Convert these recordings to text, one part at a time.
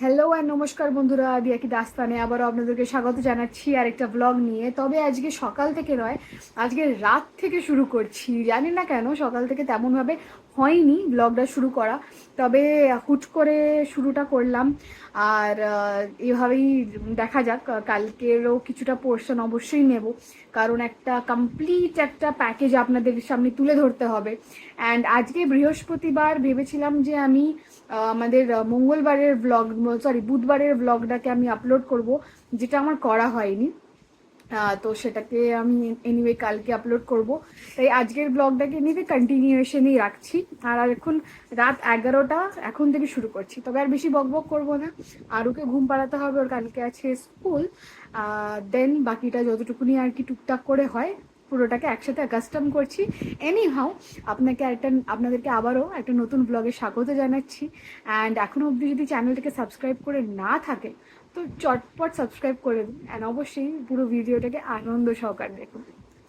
Hello and নমস্কার বন্ধুরা, দিয়া কি দাস্তানে আবারও আপনাদেরকে স্বাগত জানাচ্ছি আরেকটা ব্লগ নিয়ে। তবে আজকে সকাল থেকে নয়, আজকে রাত থেকে শুরু করছি। জানি না কেন সকাল থেকে তেমনভাবে হয়নি ব্লগটা শুরু করা, তবে হুট করে শুরুটা করলাম। আর এভাবেই দেখা যাক, কালকেরও কিছুটা পোর্শন অবশ্যই নেব, কারণ একটা কমপ্লিট একটা প্যাকেজ আপনাদের সামনে তুলে ধরতে হবে। অ্যান্ড আজকে বৃহস্পতিবার, ভেবেছিলাম যে আমি আমাদের মঙ্গলবারের ব্লগ, বুধবারের ব্লগটাকে আমি আপলোড করব, যেটা আমার করা হয়নি। তো সেটাকে আমি এনিওয়ে কালকে আপলোড করব। তাই আজকের ব্লগটাকে এনিওয়ে কন্টিনিউয়েশনই রাখছি। আর এখন রাত 11টা, এখন থেকে শুরু করছি। তবে আর বেশি বকবক করবো না, আর ওকে ঘুম পাড়াতে হবে, ওর কালকে আছে স্কুল। দেন বাকিটা যতটুকুনি আর কি টুকটাক করে হয় পুরোটাকে একসাথে কাস্টম করছি। এনিহাউ আপনাদেরকে আবারও একটা নতুন ব্লগে স্বাগত জানাচ্ছি। অ্যান্ড এখনও অবধি যদি চ্যানেলটাকে সাবস্ক্রাইব করে না থাকে তো চটপট সাবস্ক্রাইব করে দিন। অ্যান্ড অবশ্যই পুরো ভিডিওটাকে আনন্দ সহকারে দেখুন।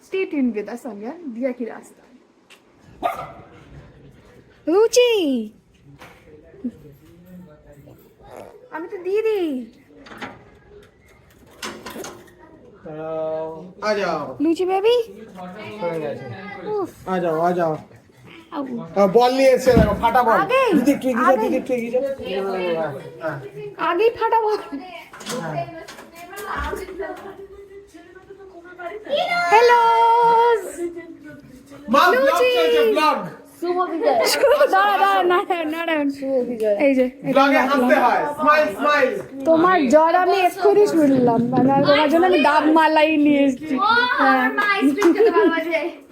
Stay tune with us on দিয়া কি রাস্তা। লুচি, আমি তো দিদি। आ जाओ লুচি বেবি, आ जाओ आ जाओ। বল নিয়ে এসে দেখো, ফাটা বল। আগেই? দিদি একটু এগিয়ে যাও, আগেই? দিদি একটু এগিয়ে যাও। হ্যাঁ। আগেই ফাটাবো। হ্যালো মা ব্লগ চলছে, ব্লগ। এই যে ব্লগে হাসতে হয়, স্মাইল স্মাইল। তোমার জ্বর আমি এক্ষুনি শুনলাম, মানে তোমার জন্য আমি ডাব মালাই নিয়ে এসেছি।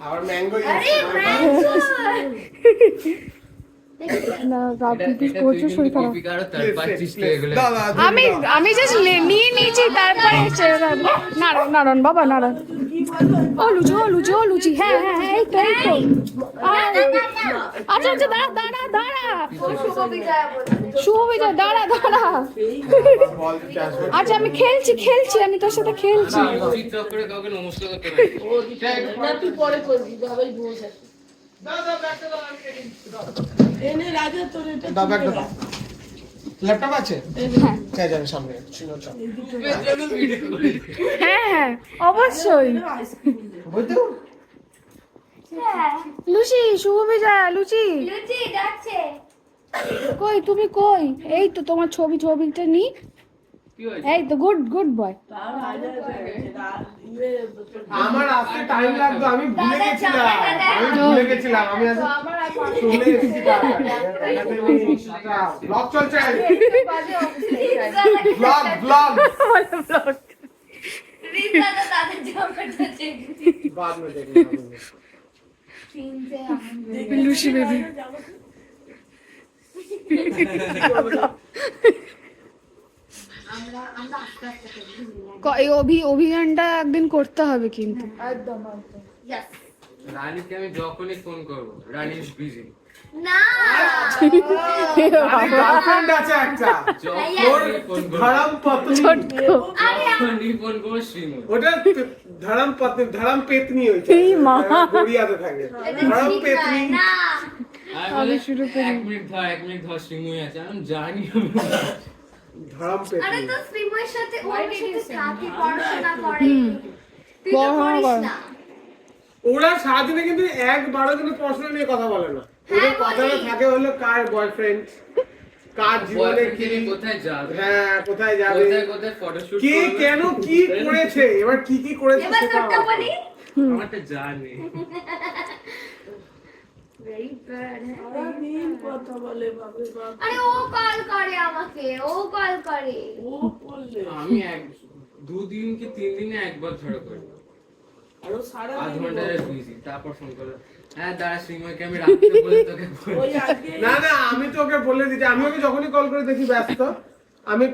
আর ম্যাঙ্গো না প্রচুর শরীর খারাপ। আমি জাস্ট নিয়ে নিয়েছি, তারপরে নারায়ণ বাবা নারায়ণ। ও লুচি, ও লুচি, ও লুচি, হ্যাঁ হ্যাঁ হ্যাঁ, এই তো এই তো। আচ্ছা আচ্ছা, দাঁড়া দাঁড়া দাঁড়া, শুভ বিজয়, দাঁড়া দাঁড়া। আচ্ছা আমি খেলছি, আমি তোর সাথে খেলছি। ল্যাপটপ আছে? হ্যাঁ যাবে সামনে, হ্যাঁ হ্যাঁ অবশ্যই। বুঝতো লুচি, শুভ বিজয়, লুচি কই, তুমি কই? এই তো তোমার ছবিটা নি। এই তো গুড গুড বয়। আমার আসতে টাইম লাগতো, আমি ভুলে গেছিলাম, আমি আজ চলে এসেছি তাড়াতাড়ি। ব্লগ চলছে, ব্লগ ব্লগ बाद में देखेंगे। লুচি বেবি এই অভিযানটা একদিন করতে হবে কিন্তু। রানীকে আমি যখনই ফোন করবো, রানী ইজ বিজি। না গার্লফ্রেন্ড আছে একটা, ধরম পত্নী। যখনই ফোন করবো শ্রীমু। ওটা ধরম পত্নী, ধরম পেতনি হইছে, গড়িয়াতে থাকে ধরম পেতনি। আমি শুরু করি, এক মিনিট ধর শ্রীমুই আছে, আমি জানি ধরম পেতনি। আরে তো শ্রীময়ের সাথে ওর সাথে সাথে পড়াশোনা করে, তুই তো করিস না। ওরা সারাদিনে কিন্তু একবারও কিন্তু পড়াশোনা নিয়ে কথা বলে না। ওদের কথাটা থাকে হলো কার বয়ফ্রেন্ড, কার জীবনে কি, কোথায় যাবে, হ্যাঁ কোথায় যাবে, কোথায় ফটোশুট কে কেন কি করেছে, এবার কি করেছে এবার সেটা তোরটা বলি। আমারটা জানি। Very good. আরে ও কল করে আমাকে, ও কল করে। আমি দুদিন কি 3 দিনে একবার ধরে করি, আধ ঘন্টা বিজি, তারপর ফোন করে হ্যাঁ দাঁড়া শ্রীময়কে আমি রাখতে বলে তোকে না না, আমি তো ওকে বলে দিচ্ছি, আমি ওকে যখনই কল করে দেখি ব্যস্ত, আমি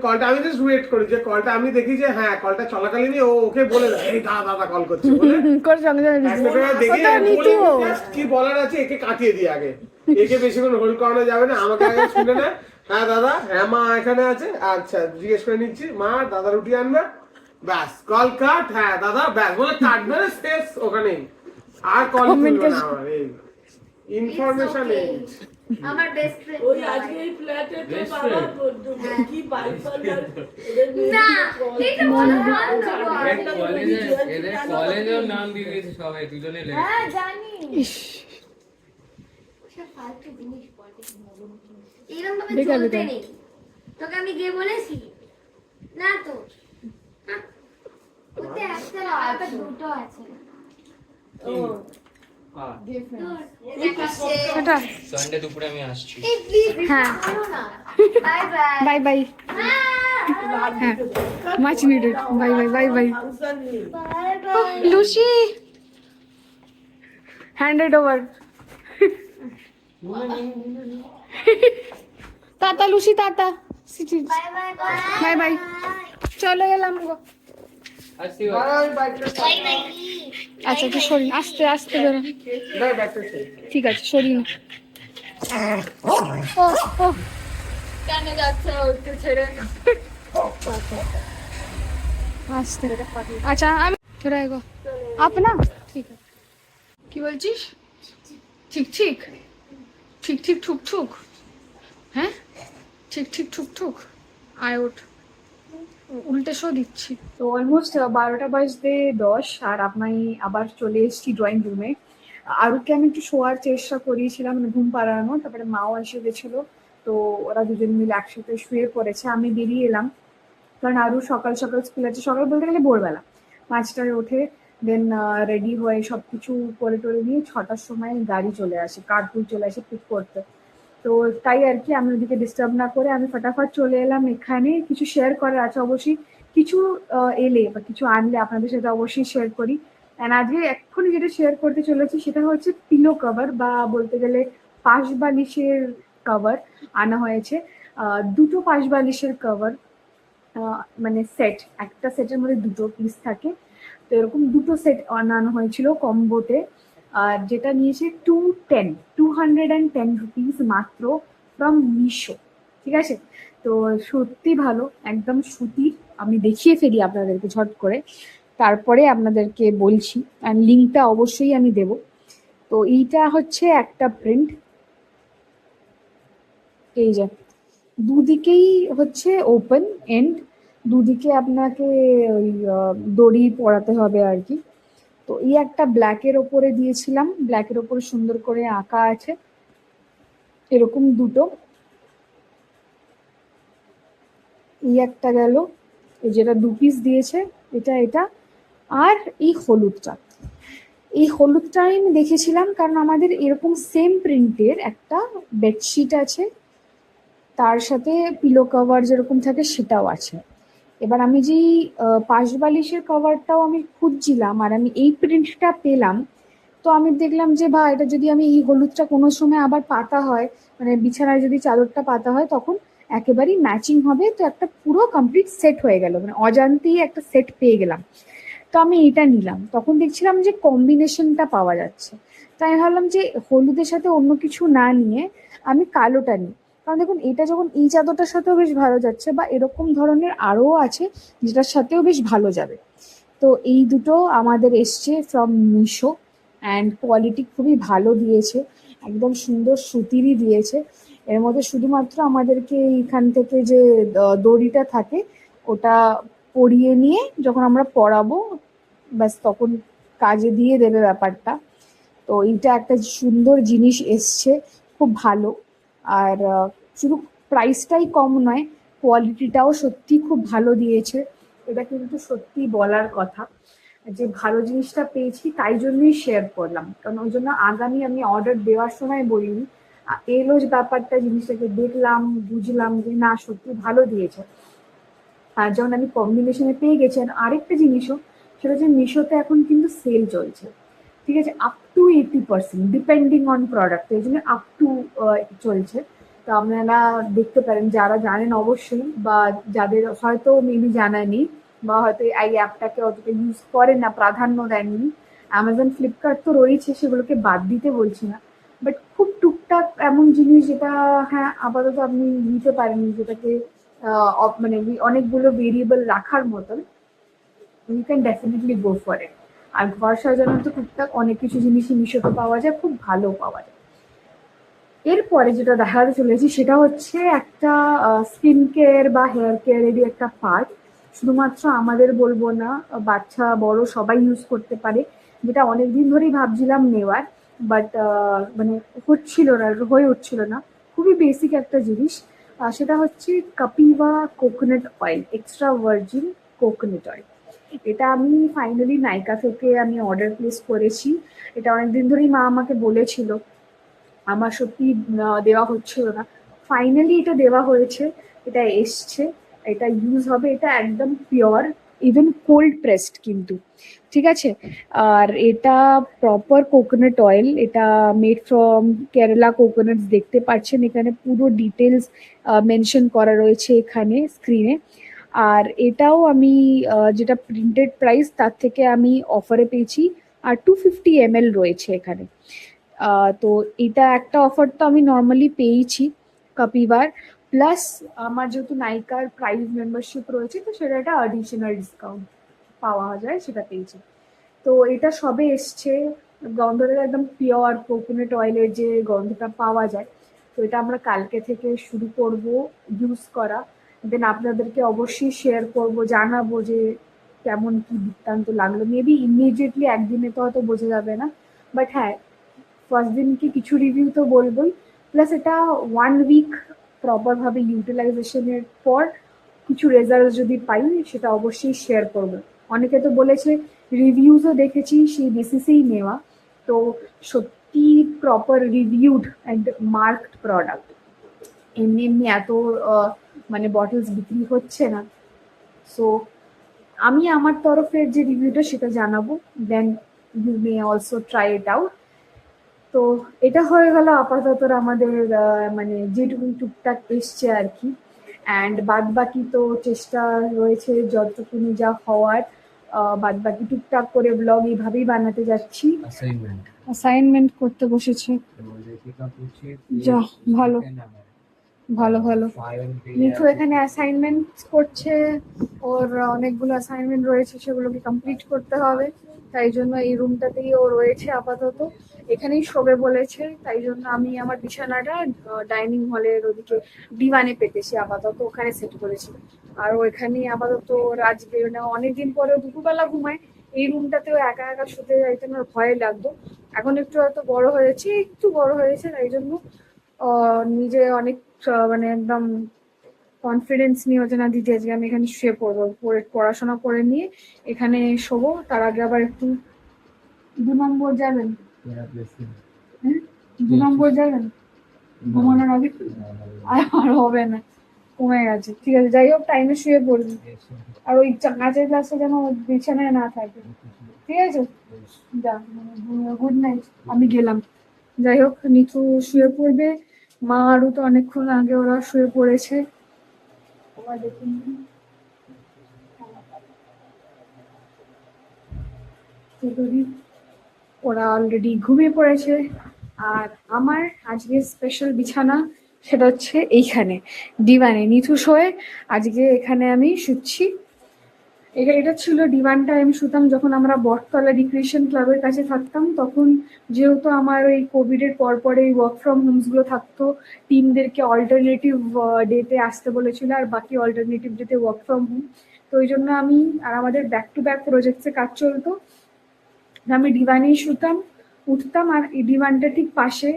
জাস্ট ওয়েট করি যে কলটা আমি দেখি যে হ্যাঁ কলটা চলাকালীনই ও ওকে বলে দেয় এই দাদা কল করছে বলে দেখি কি বলার আছে, একে কাটিয়ে দিই আগে, একে বেশিক্ষণ হোল্ড করানো যাবে না, আমাকে আগে শুনে না। হ্যাঁ দাদা, হ্যাঁ মা এখানে আছে, আচ্ছা জিজ্ঞেস করে নিচ্ছি, মা দাদা রুটি আনবে, ব্যাস কল কাট, হ্যাঁ দাদা, ব্যাস বলে কাটবে না, শেষ ওখানেই, আর কল করবে না। আমার এই ইনফরমেশন এই আমার বেস্ট ফ্রেন্ড। ওই আজকে এই ফ্ল্যাটে তো বাবা কি না এটা বলা বন্ধ কর। এদের কলেজের নাম দিয়ে দিয়েছে সবাই, দুজনে লেগে হ্যাঁ জানি। ইস, সব ফালতু জিনিস বলে। এরকম ভাবে বেকার চলতে বেকার। নেই। তোকে আমি গিয়ে বলেছি না তো। হ্যাঁ। ওতে একটা না, ওতে দুটো আছে। টাটা। সানডে দুপুরে আমি আসছি। এই প্লিজ হ্যাঁ। করো না। Bye bye. Bye bye. হ্যাঁ, much needed. Bye bye bye bye. Bye bye. Lucy, handed over. Tata Lucy, tata. Bye bye bye bye. চলে এলাম গো। আসছি। Bye bye. আচ্ছা, একটু সরিন, আস্তে আস্তে বেরো। ঠিক আছে, সরিন। ও ও, কেন যাচ্ছে ওকে ছেড়ে? আস্তে। আচ্ছা, আমি চলে গো। আপনা ঠিক আছে। কি বলছিস? ঠিক ঠিক ঠিক ঠিক ঠুক ঠুক। হ্যাঁ, ঠিক ঠিক ঠুক ঠুক। আয় ওঠ, উল্টে শো দিচ্ছি। তো অলমোস্ট 12টা বাজতে 10, আর আমি আবার চলে এসেছি ড্রয়িং রুমে। আরুকে আমি একটু শোয়ার চেষ্টা করিয়েছিলাম, মানে ঘুম পাড়ানো, তারপরে মাও এসে গেছিলো। তো ওরা দুজন মিলে একসাথে শুয়ে পড়েছে, আমি বেরিয়ে এলাম। কারণ আরু সকাল সকাল স্কুল আছে, সকাল বলতে গেলে ভোরবেলা 5টায় ওঠে। দেন রেডি হয়ে সব কিছু করে টোরে নিয়ে 6টার সময় গাড়ি চলে আসে, কার্পুল চলে আসে পিক করতে। তো তাই আর কি, আমি ওদিকে ডিস্টার্ব না করে আমি ফটাফট চলে এলাম এখানে। কিছু শেয়ার করার আছে অবশ্যই, কিছু এলে বা কিছু আনলে আপনাদের সাথে অবশ্যই শেয়ার করি। অ্যান্ড আজকে এক্ষুনি যেটা শেয়ার করতে চলেছি সেটা হচ্ছে পিলো কভার, বা বলতে গেলে পাশ বালিশের কভার আনা হয়েছে। দুটো পাশ বালিশের কভার, মানে সেট, একটা সেটের মধ্যে দুটো পিস থাকে। তো এরকম দুটো সেট আনানো হয়েছিল কম্বোতে। আর যেটা নিয়েছে 210 রুপিস মাত্র, ফ্রম মিশো। ঠিক আছে, তো সত্যি ভালো, একদম সুতির। আমি দেখিয়ে ফেলি আপনাদেরকে ঝট করে, তারপরে আপনাদেরকে বলছি, আর লিঙ্কটা অবশ্যই আমি দেব। তো এইটা হচ্ছে একটা প্রিন্ট, এই যে দুদিকেই হচ্ছে ওপেন এন্ড, দুদিকে আপনাকে ওই দড়ি পরাতে হবে আর কি। তো এই একটা ব্ল্যাকের ওপরে দিয়েছিলাম, ব্ল্যাকের ওপরে সুন্দর করে আঁকা আছে এরকম দুটো। এই একটা গেল, এই যেটা 2 পিস দিয়েছে, এটা এটা। আর এই হলুদটা, এই হলুদটা আমি দেখেছিলাম কারণ আমাদের এরকম সেম প্রিন্টের একটা বেডশিট আছে, তার সাথে পিলো কভার যেরকম থাকে সেটাও আছে। এবার আমি যেই পাশ বালিশের কভারটাও আমি খুঁজছিলাম, আর আমি এই প্রিন্টটা পেলাম। তো আমি দেখলাম যে বা এটা যদি আমি এই হলুদটা কোনো সময় আবার পাতা হয়, মানে বিছানায় যদি চাদরটা পাতা হয়, তখন একেবারেই ম্যাচিং হবে। তো একটা পুরো কমপ্লিট সেট হয়ে গেল, মানে অজান্তেই একটা সেট পেয়ে গেলাম। তো আমি এটা নিলাম, তখন দেখছিলাম যে কম্বিনেশনটা পাওয়া যাচ্ছে। তাই আমি ভাবলাম যে হলুদের সাথে অন্য কিছু না নিয়ে আমি কালোটা নিই। কারণ দেখুন, এটা যখন এই চাদরটার সাথেও বেশ ভালো যাচ্ছে, বা এরকম ধরনের আরও আছে যেটার সাথেও বেশ ভালো যাবে। তো এই দুটো আমাদের এসছে ফ্রম মিশো, অ্যান্ড কোয়ালিটি খুবই ভালো দিয়েছে, একদম সুন্দর সুতিরই দিয়েছে। এর মধ্যে শুধুমাত্র আমাদেরকে এইখান থেকে যে দড়িটা থাকে ওটা পরিয়ে নিয়ে যখন আমরা পরাবো, ব্যাস তখন কাজে দিয়ে দেবে ব্যাপারটা। তো এইটা একটা সুন্দর জিনিস এসছে, খুব ভালো। আর শুধু প্রাইসটাই কম নয়, কোয়ালিটিটাও সত্যি খুব ভালো দিয়েছে। এটা কিন্তু সত্যি বলার কথা, যে ভালো জিনিসটা পেয়েছি তাই জন্যই শেয়ার করলাম। কারণ ওই জন্য আগামী আমি অর্ডার দেওয়ার সময় বলিনি, এলো যে ব্যাপারটা, জিনিসটাকে দেখলাম, বুঝলাম যে না সত্যি ভালো দিয়েছে। আর যখন আমি কম্বিনেশনে পেয়ে গেছি, আর আরেকটা জিনিসও, সেটা হচ্ছে মিশোতে এখন কিন্তু সেল চলছে, ঠিক আছে, up to 80%, depending on product, এই জন্য আপ টু চলছে। তো আপনারা দেখতে পারেন, যারা জানেন অবশ্যই, বা যাদের হয়তো মেবি জানা নেই, বা হয়তো এই অ্যাপটাকে অতটা ইউজ করেন না, প্রাধান্য দেননি। অ্যামাজন, ফ্লিপকার্ট তো রয়েছে, সেগুলোকে বাদ দিতে বলছি না, বাট খুব টুকটাক এমন জিনিস যেটা হ্যাঁ আপাতত আপনি নিতে পারেন, যেটাকে মানে অনেকগুলো ভেরিয়েবল রাখার মতন, you can definitely go for it. আর ঘর সাজানোর তো টুকটাক অনেক কিছু জিনিসই মিশোতে পাওয়া যায়, খুব ভালো পাওয়া যায়। এরপরে যেটা দেখাতে চলেছি সেটা হচ্ছে একটা স্কিন কেয়ার বা হেয়ার কেয়ারেরই একটা পার্ট, শুধুমাত্র আমাদের বলবো না, বাচ্চা বড় সবাই ইউজ করতে পারে, যেটা অনেকদিন ধরেই ভাবছিলাম নেওয়ার, বাট মানে হচ্ছিল না, হয়ে উঠছিল না। খুবই বেসিক একটা জিনিস, সেটা হচ্ছে Kapiva coconut oil, extra virgin coconut oil. এটা আমি ফাইনালি নাইকা থেকে আমি অর্ডার প্লেস করেছি। এটা অনেকদিন ধরেই মা আমাকে বলেছিল, আমার সত্যি দেওয়া হচ্ছিল না, ফাইনালি এটা দেওয়া হয়েছে, এটা এসছে, এটা ইউজ হবে, এটা একদম পিওর, ইভেন কোল্ড প্রেসড কিন্তু, ঠিক আছে। আর এটা প্রপার কোকোনাট অয়েল, এটা মেড ফ্রম কেরালা কোকোনাটস, দেখতে পাচ্ছেন এখানে পুরো ডিটেলস মেনশন করা রয়েছে এখানে স্ক্রিনে। আর এটাও আমি যেটা প্রিন্টেড প্রাইস তার থেকে আমি অফারে পেয়েছি, আর 250 ml রয়েছে এখানে। তো এটা একটা অফার তো আমি নর্মালি পেয়েছি কাপিবার, প্লাস আমার যেহেতু নাইকার প্রাইস মেম্বারশিপ রয়েছে, তো সেটা একটা অ্যাডিশনাল ডিসকাউন্ট পাওয়া যায়, সেটা পেয়েছি। তো এটা সবে এসছে, গন্ধটা একদম পিওর কোকোনাট অয়েলের যে গন্ধটা পাওয়া যায়। তো এটা আমরা কালকে থেকে শুরু করব ইউজ করা, দেন আপনাদেরকে অবশ্যই শেয়ার করব, জানাবো যে কেমন কি বৃত্তান্ত লাগলো। মেবি ইমিডিয়েটলি একদিনে তো হয়তো বোঝা যাবে না, বাট হ্যাঁ, ফার্স্ট দিনকে কিছু রিভিউ তো বলবোই, প্লাস এটা 1 উইক প্রপারভাবে ইউটিলাইজেশনের পর কিছু রেজাল্ট যদি পাই সেটা অবশ্যই শেয়ার করবো। অনেকে তো বলেছে, রিভিউজও দেখেছি সেই বেসিসেই নেওয়া, তো সত্যি proper reviewed and marked product, এমনি এমনি এত মানে বটলস বিক্রি হচ্ছে না। সো আমি আমার তরফের যে রিভিউটা সেটা জানাবো, then you may also try it out. তো এটা হয়ে গেল আপাতত আমাদের মানে যেটুকু টুকটাক এসছে আর কি, অ্যান্ড বাদ বাকি তো চেষ্টা রয়েছে যতটুকুনি যা হওয়ার, বাদ বাকি টুকটাক করে ব্লগ এইভাবেই বানাতে যাচ্ছি। অ্যাসাইনমেন্ট করতে বসেছে, যা ভালো ভালো ভালো। মিঠু এখানে অ্যাসাইনমেন্ট করছে, ওর অনেকগুলো অ্যাসাইনমেন্ট রয়েছে, সেগুলোকে কমপ্লিট করতে হবে, তাই জন্য এই রুমটাতেই ও রয়েছে আপাতত, এখানেই শোবে বলেছে, তাই জন্য আমি আমার বিছানাটা ডাইনিং হলের ওদিকে ডিভানে পেতেছি, আপাতত ওখানে সেট করেছি। আর ও এখানেই আপাতত রাত বেরোনো, অনেকদিন পরে দুপুরবেলা ঘুমায়, এই রুমটাতেও একা একা শুতে যাইতে আমার ভয় লাগতো। এখন একটু হয়তো বড় হয়েছে, একটু বড় হয়েছে, তাই জন্য নিজে অনেক মানে একদম কনফিডেন্স নিয়ে হচ্ছে না, দিদি আজকে আমি এখানে শুয়ে পড়বো, পড়াশোনা করে নিয়ে এখানে শোবো, তার আগে আবার একটু 2 নম্বর যাবেন, হ্যাঁ 2 নম্বর যাবেন ঘুমানোর আগে, আর হবে না, কমে গেছে, ঠিক আছে, যাই হোক টাইমে শুয়ে পড়বি, আর ওই কাঁচের গ্লাসটা যেন বিছানায় না থাকে, ঠিক আছে, যা, গুড নাইট, আমি গেলাম। যাই হোক নিচু শুয়ে পড়বে, মা আরও তো অনেকক্ষণ আগে ওরা শুয়ে পড়েছে, ওরা দেখুন ওরা অলরেডি ঘুমিয়ে পড়েছে। আর আমার আজকে স্পেশাল বিছানা, সেটা হচ্ছে এইখানে ডিভানে নিথু শোয়ে, আজকে এখানে আমি শুচ্ছি। এটা ছিল ডিভানটা আমি শুতাম যখন আমরা বটতলা রিক্রিয়েশন ক্লাবের কাছে থাকতাম, তখন যেহেতু আমার ওই কোভিডের পরে ওয়ার্ক ফ্রম হোমসগুলো থাকতো, টিমদেরকে অল্টারনেটিভ ডেতে আসতে বলেছিল, আর বাকি অল্টারনেটিভ ডেতে ওয়ার্ক ফ্রম হোম, তো ওই জন্য আমি আর আমাদের ব্যাক টু ব্যাক প্রজেক্টসে কাজ চলতো, আমি ডিভানেই শুতাম, উঠতাম, আর এই ডিভানটা ঠিক পাশে,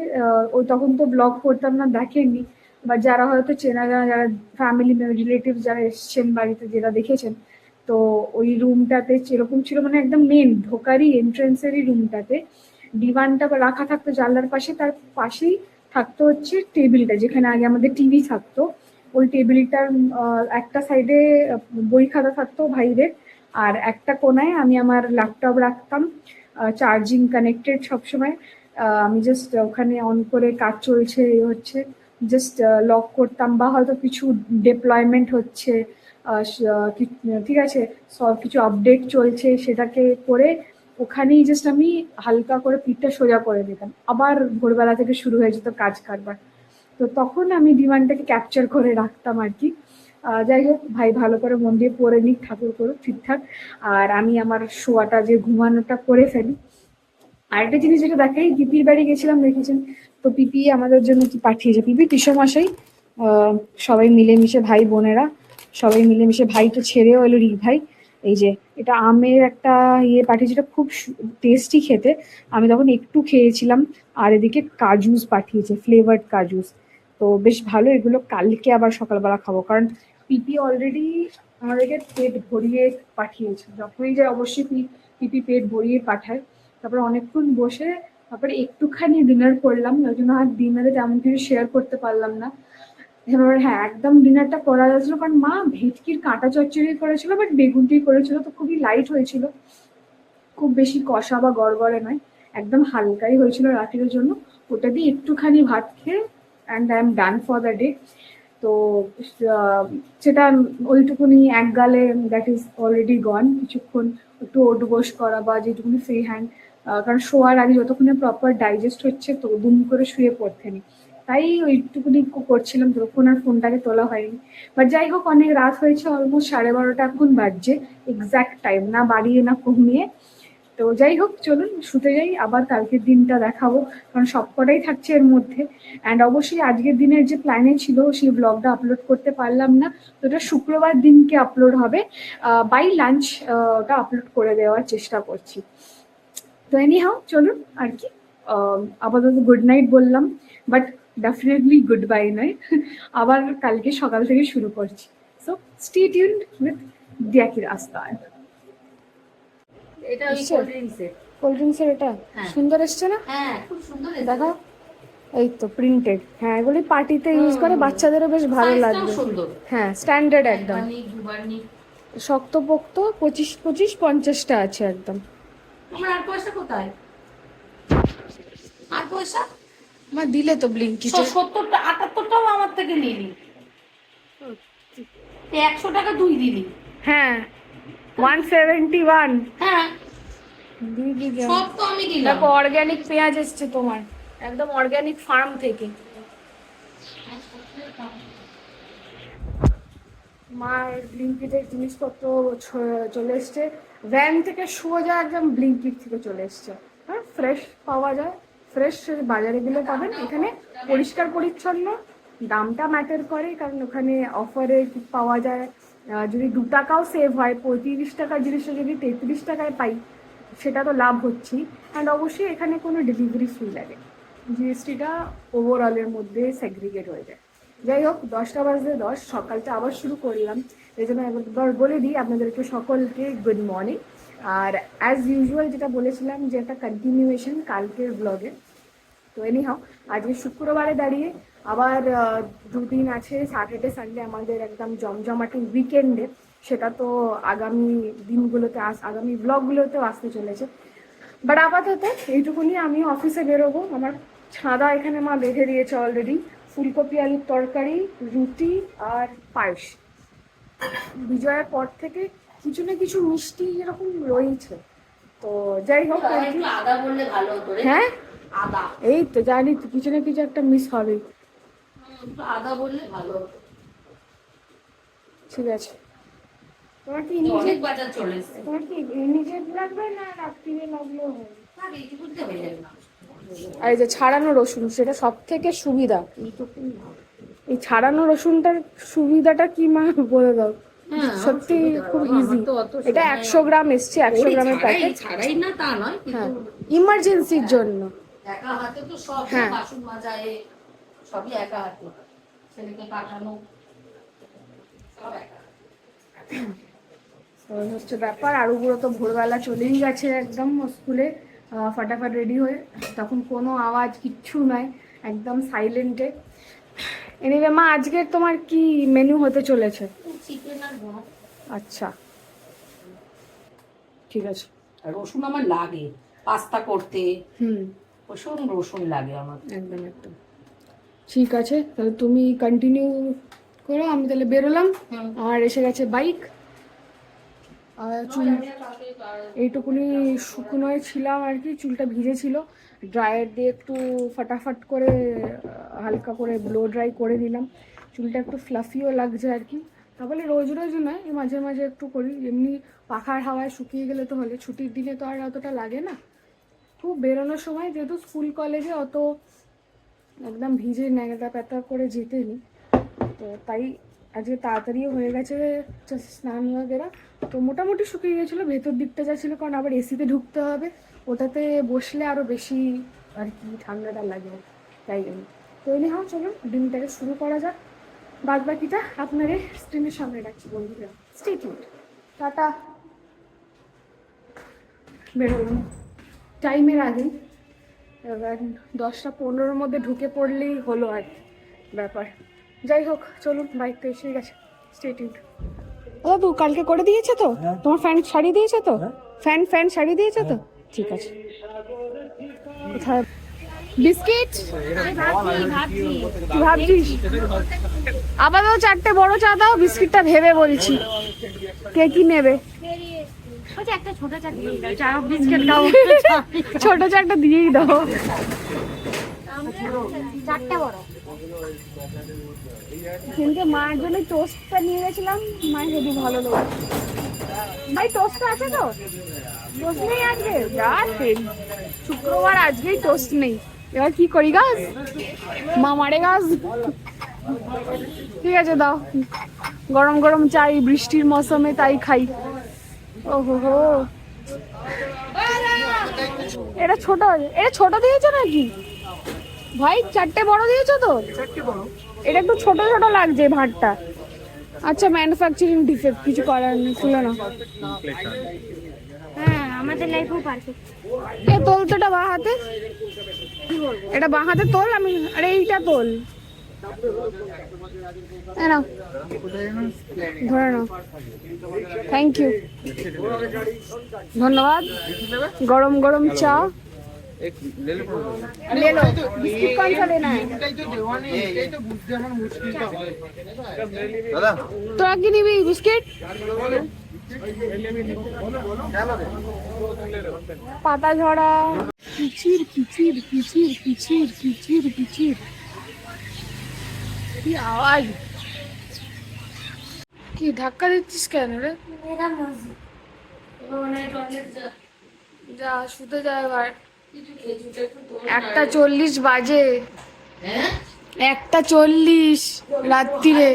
ওই তখন তো ব্লগ করতাম না, দেখেননি, বা যারা হয়তো চেনা যারা যারা ফ্যামিলি রিলেটিভ যারা এসছেন বাড়িতে, যারা দেখেছেন, তো ওই রুমটাতে যেরকম ছিল, মানে একদম মেন ঢোকারই এন্ট্রেন্সেরই রুমটাতে ডিভানটা রাখা থাকতো জানলার পাশে, তার পাশেই থাকতো হচ্ছে টেবিলটা, যেখানে আগে আমাদের টিভি থাকতো, ওই টেবিলটার একটা সাইডে বই খাতা থাকতো ভাইদের, আর একটা কোনায় আমি আমার ল্যাপটপ রাখতাম, চার্জিং কানেক্টেড সবসময়, আমি জাস্ট ওখানে অন করে কাজ চলছে এই হচ্ছে, জাস্ট লক করতাম, বা হয়তো কিছু ডিপ্লয়মেন্ট হচ্ছে, ঠিক আছে, সব কিছু আপডেট চলছে, সেটাকে করে ওখানেই জাস্ট আমি হালকা করে পিঠটা সোজা করে দিতাম, আবার ভোরবেলা থেকে শুরু হয়ে যেত কাজ কারবার, তো তখন আমি ডিমান্ডটাকে ক্যাপচার করে রাখতাম আর কি। যাই হোক, ভাই ভালো করে মন দিয়ে পড়ে নিক, ঠাকুর করুক ঠিকঠাক, আর আমি আমার শোয়াটা যে ঘুমানোটা করে ফেলি। আরেকটা জিনিস যেটা দেখাই, দিদির বাড়ি গেছিলাম দেখেছেন, তো পিপি আমাদের জন্য কি পাঠিয়েছে, পিপি পিসমশাই সবাই মিলেমিশে, ভাই বোনেরা সবাই মিলেমিশে, ভাই তো ছেড়েও এলো রিক ভাই। এই যে এটা আমের একটা ইয়ে পাঠিয়েছে, এটা খুব টেস্টি খেতে, আমি তখন একটু খেয়েছিলাম। আর এদিকে কাজুস পাঠিয়েছে, ফ্লেভার্ড কাজুস, তো বেশ ভালো। এগুলো কালকে আবার সকালবেলা খাবো, কারণ পিপি অলরেডি আমাদেরকে পেট ভরিয়ে পাঠিয়েছে। যখনই যায় অবশ্যই পিপি পেট ভরিয়ে পাঠায়। তারপরে অনেকক্ষণ বসে তারপরে একটুখানি ডিনার করলাম, ওই জন্য আর ডিনারে তেমন কিছু শেয়ার করতে পারলাম না। এবার হ্যাঁ, একদম ডিনারটা করা যাচ্ছিল, কারণ মা ভেটকির কাঁটা চচ্চড়ি করেছিল, বাট বেগুন দিয়ে করেছিল, তো খুবই লাইট হয়েছিল, খুব বেশি কষা বা গড়গড়ে নয়, একদম হালকাই হয়েছিল রাতের জন্য। ওটা দিয়ে একটুখানি ভাত খেয়ে and I am done for the day. তো সেটা ওইটুকুনি এক গালে, দ্যাট ইজ অলরেডি গন। কিছুক্ষণ একটু ওট বস করা বা যেটুকুনি ফ্রি হ্যান্ড, কারণ শোয়ার আগে যতক্ষণে প্রপার ডাইজেস্ট হচ্ছে তো দুম করে শুয়ে পড়তে নেই, তাই ওইটুকুনি করছিলাম, ততক্ষণ আর ফোনটাকে তোলা হয়নি। বাট যাই হোক, অনেক রাত হয়েছে, অলমোস্ট 12:30 এখন বাজছে, এক্স্যাক্ট টাইম, না বাড়িয়ে না কমিয়ে। তো যাই হোক, চলুন শুতে যাই, আবার কালকের দিনটা দেখাবো, কারণ সবকটাই থাকছে এর মধ্যে। অ্যান্ড অবশ্যই আজকের দিনের যে প্ল্যানে ছিল সেই ব্লগটা আপলোড করতে পারলাম না, তো ওটা শুক্রবার দিনকে আপলোড হবে, বাই লাঞ্চ ওটা আপলোড করে দেওয়ার চেষ্টা করছি। তো এনিহাও চলুন আর কি, আপাতত গুড নাইট বললাম, বাট ডেফিনেটলি গুড বাই নয়, আবার কালকে সকাল থেকে শুরু করছি। সো স্টে টিউনড উইথ দিয়াকি রাস্তায়। এটা ওই কোল্ড ড্রিঙ্কসের। কোল্ড ড্রিঙ্কসের এটা হ্যাঁ। সুন্দর এসছে না? হ্যাঁ, খুব সুন্দর এসেছে। দেখো, এই তো প্রিন্টেড, হ্যাঁ এগুলি পার্টিতে ইউজ করে, বাচ্চাদেরও বেশ ভালো সাইজটাও লাগবে। সুন্দর। হ্যাঁ, স্ট্যান্ডার্ড একদম, একবার নিক, দুবার নিক। শক্তপোক্ত, 25-50টা আছে একদম। আমার আর পয়সা কোথায়? আর পয়সা? আমার দিলে তো ব্লিঙ্কিটে। 70টা 78টাও আমার থেকে নিলি। 100 টাকা তুই দিলি। হ্যাঁ, 171 হ্যাঁ, দিয়ে দিলাম। সব তো আমি দিলাম। দেখো অর্গানিক পেঁয়াজ এসছে তোমার, একদম অর্গানিক ফার্ম থেকে। মার ব্লিঙ্কিটের জিনিসপত্র চলে এসছে, ভ্যান থেকে সোজা একদম ব্লিঙ্কিট থেকে চলে এসছে। হ্যাঁ, ফ্রেশ পাওয়া যায়, ফ্রেশ বাজারে গেলে পাবেন, এখানে পরিষ্কার পরিচ্ছন্ন, দামটা ম্যাটার করে, কারণ ওখানে অফারে পাওয়া যায়। যদি 2 টাকাও সেভ হয়, 35 টাকার জিনিসটা যদি 33 টাকায় পাই, সেটা তো লাভ হচ্ছেই। অ্যান্ড অবশ্যই এখানে কোনো ডেলিভারি ফি লাগে, জিএসটিটা ওভারঅলের মধ্যে সেগ্রিগেট হয়ে যায়। যাই হোক, 10টা বাজে 10, সকালটা আবার শুরু করলাম, এই জন্য একবার বলে দিই আপনাদেরকে সকলকে গুড মর্নিং। আর অ্যাজ ইউজুয়াল যেটা বলেছিলাম যে একটা কন্টিনিউয়েশন কালকের ব্লগে। তো এনিহাও আজকে শুক্রবারে দাঁড়িয়ে আবার 2 দিন আছে, স্যাটারডে সানডে আমাদের একদম জমজমাটি উইকেন্ডে, সেটা তো আগামী দিনগুলোতে আগামী ব্লগগুলোতেও আসতে চলেছে। বাট আপাতত এইটুকুনি, আমি অফিসে বেরোবো, আমার ছাদা এখানে মা বেঁধে দিয়েছে অলরেডি, ফুলকপি আলুর তরকারি, রুটি আর পায়েস। বিজয়ের পর থেকে কিছু না কিছু মিষ্টি এরকম রয়েছে, তো যাই হোক আর কি। একটু আদা বললে ভালো হতো রে। হ্যাঁ, আদা। এই তো জানি তো, কিছু না কিছু একটা মিস হবে। একটু আদা বললে ভালো হতো। ঠিক আছে, তোমার কি অনেক বাজার চলে এসেছে। তোমার কি নিজের লাগবে না রাত্রিরে লাগলেও হবে? না, এইটুকুতে হয়ে যাবে না। আর এই যে ছাড়ানো রসুন, সেটা সব থেকে সুবিধা। এই ছাড়ানো রসুনটার সুবিধাটা কি মা বলে দাও? হ্যাঁ, সত্যি খুব আমার ইজি। তো অত এটা 100 গ্রাম এসছে, 100 গ্রামের প্যাকেট। ছাড়াই না তা নয়, হ্যাঁ, কিন্তু ইমার্জেন্সির জন্য। একা হাতে তো সব, হ্যাঁ। বাসন মাজা সবই একা হাতে, ছেলেকে পাঠানো সব একা হাতে। তো হচ্ছে ব্যাপার। আর ওগুলো তো ভোরবেলা চলেই গেছে একদম স্কুলে, ফটাফট রেডি হয়ে, তখন কোনো আওয়াজ কিচ্ছু নয়, একদম সাইলেন্টে। এনিওয়ে মা, আজকে তোমার কি মেনু হতে চলেছে? চিকেন আর ভাত। আচ্ছা, ঠিক আছে। আর রসুন আমার লাগে পাস্তা করতে, হুম, ভীষণ রসুন লাগে আমার। একদম একদম ঠিক আছে, তাহলে তুমি কন্টিনিউ করো, আমি তাহলে বেরোলাম। আর এসে গেছে বাইক, আর চুল এইটুকুনি শুকনোয় ছিলাম আর কি, চুলটা ভিজে ছিল, ড্রায়ার দিয়ে একটু ফাটাফাট করে হালকা করে ব্লো ড্রাই করে দিলাম, চুলটা একটু ফ্লাফিও লাগছে আর কি। তাহলে রোজ রোজ নয়, মাঝে মাঝে একটু করি, এমনি পাখার হাওয়ায় শুকিয়ে গেলে তো হলে, ছুটির দিনে তো আর অতটা লাগে না। খুব বেরোনোর সময় যেহেতু স্কুল কলেজে অত একদম ভিজে ন্যাংটা প্যাতা করে যেতেনি, তো তাই আজকে তাড়াতাড়িও হয়ে গেছে স্নান বগেরা। তো মোটামুটি শুকিয়ে গেছিলো ভেতর দিকটা যা ছিল, কারণ আবার এসিতে ঢুকতে হবে, ওটাতে বসলে আরও বেশি আর কি ঠান্ডাটা লাগে, তাই জন্য। তো এনে হও চলুন ডিমটাকে শুরু করা যাক, বাদ বাকিটা আপনাদের স্ক্রিনের সামনে রাখছি বন্ধুরা, স্টে টিউনড। টাটা। বেরোলাম টাইমের আগেই, এবার 10টা 15-র মধ্যে ঢুকে পড়লেই হলো আর ব্যাপার। যাই হোক চলুন, বাইক তো এসে গেছে, স্টে টিউনড। বাবু কালকে করে দিয়েছে তো তোমার ফ্যান শাড়ি দিয়েছে তো? ফ্যান শাড়ি দিয়েছে তো? ঠিক আছে। কোথায় বিস্কিট ভাবছিস? আপাতত 4টে বড় চা দাও, বিস্কিটটা ভেবে বলছি কে কি নেবে। একটা ছোট চাকরি চা বিস্কিট দাও, ছোট চাটা দিয়েই দাও। 4টা বড়। কিন্তু মায়ের জন্য টোস্টটা নিয়ে গেছিলাম, মায়ের হেবি ভালো লাগে। ভাই টোস্ট আছে তো? টোস্ট নেই আজকে? যা শুক্রবার, আজকেই টোস্ট নেই, এবার কি করি গাছ? মা মারে গাছ। ঠিক আছে দাও, গরম গরম চাই বৃষ্টির মৌসুমে তাই খাই। ওহো হো, এটা ছোট দিয়েছো নাকি ভাই? 4টে বড় দিয়েছো তো? এটা একটু ছোট ছোট লাগছে ভাতটা। আচ্ছা ম্যানুফ্যাকচারিং ডিফেক্ট, কিছু করার নেই, খুলে না। হ্যাঁ আমাদের লাইফও পারফেক্ট। এ তোল তো এটা বাঁ হাতে, এটা বাঁ হাতে তোল। আমি আরে এইটা তোল, নাও ধরে নাও। থ্যাংক ইউ, ধন্যবাদ। গরম গরম চা ले लो। बिस्किट कौन सा लेना है? তোরা কি নিবি বিস্কিট? পাতা ঝরা, কিচির কিচির কিচির কিচির কিচির কিচির, কি আওয়াজ! কি ধাক্কা দিচ্ছিস কেন রে? মেরা মর্জি। যা শুতে যা এবার, 1:40 বাজে। 1:40 রাত্রিরে।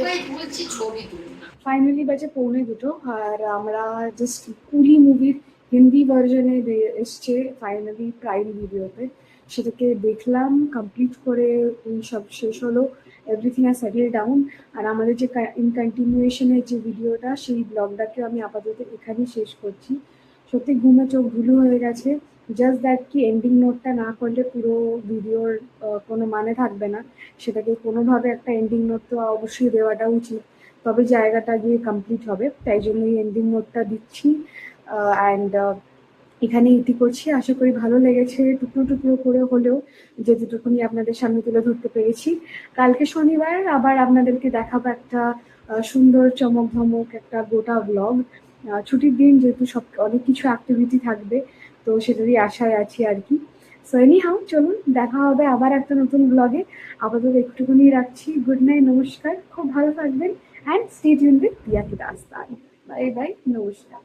ফাইনালি বাজে 1:45, আর আমরা জাস্ট কুলি মুভির হিন্দি ভার্জনে এসছে ফাইনালি প্রাইম ভিডিওতে, সেটাকে দেখলাম, কমপ্লিট করে সব শেষ হলো, এভরিথিং আর সেটেল ডাউন। আর আমাদের যে ইন কন্টিনিউয়েশনের যে ভিডিওটা, সেই ব্লগটাকে আমি আপাতত এখানেই শেষ করছি। সত্যি ঘুমে চোখ ধুলো হয়ে গেছে, জাস্ট দ্যাট কি এন্ডিং নোটটা না করলে পুরো ভিডিওর কোনো মানে থাকবে না, সেটাকে কোনোভাবে একটা এন্ডিং নোট তো অবশ্যই দেওয়াটা উচিত, তবে জায়গাটা গিয়ে কমপ্লিট হবে, তাই জন্য এই এন্ডিং নোটটা দিচ্ছি। অ্যান্ড এখানে ইতি করছি, আশা করি ভালো লেগেছে, টুকরো টুকরো করে হলেও যেটুকুনি আপনাদের সামনে তুলে ধরতে পেরেছি। কালকে শনিবার আবার আপনাদেরকে দেখাবো একটা সুন্দর চমক ধমক একটা গোটা ব্লগ। ছুটির দিন যেহেতু সব অনেক কিছু অ্যাক্টিভিটি থাকবে, তো সেটারই আশায় আছি আর কি। সো এনি হাউ চলুন দেখা হবে আবার একটা নতুন ব্লগে, আপাতত একটুখানি রাখছি। গুড নাইট, নমস্কার, খুব ভালো থাকবেন, and stay tuned with Piyaki Dastan. Bye bye, নমস্কার।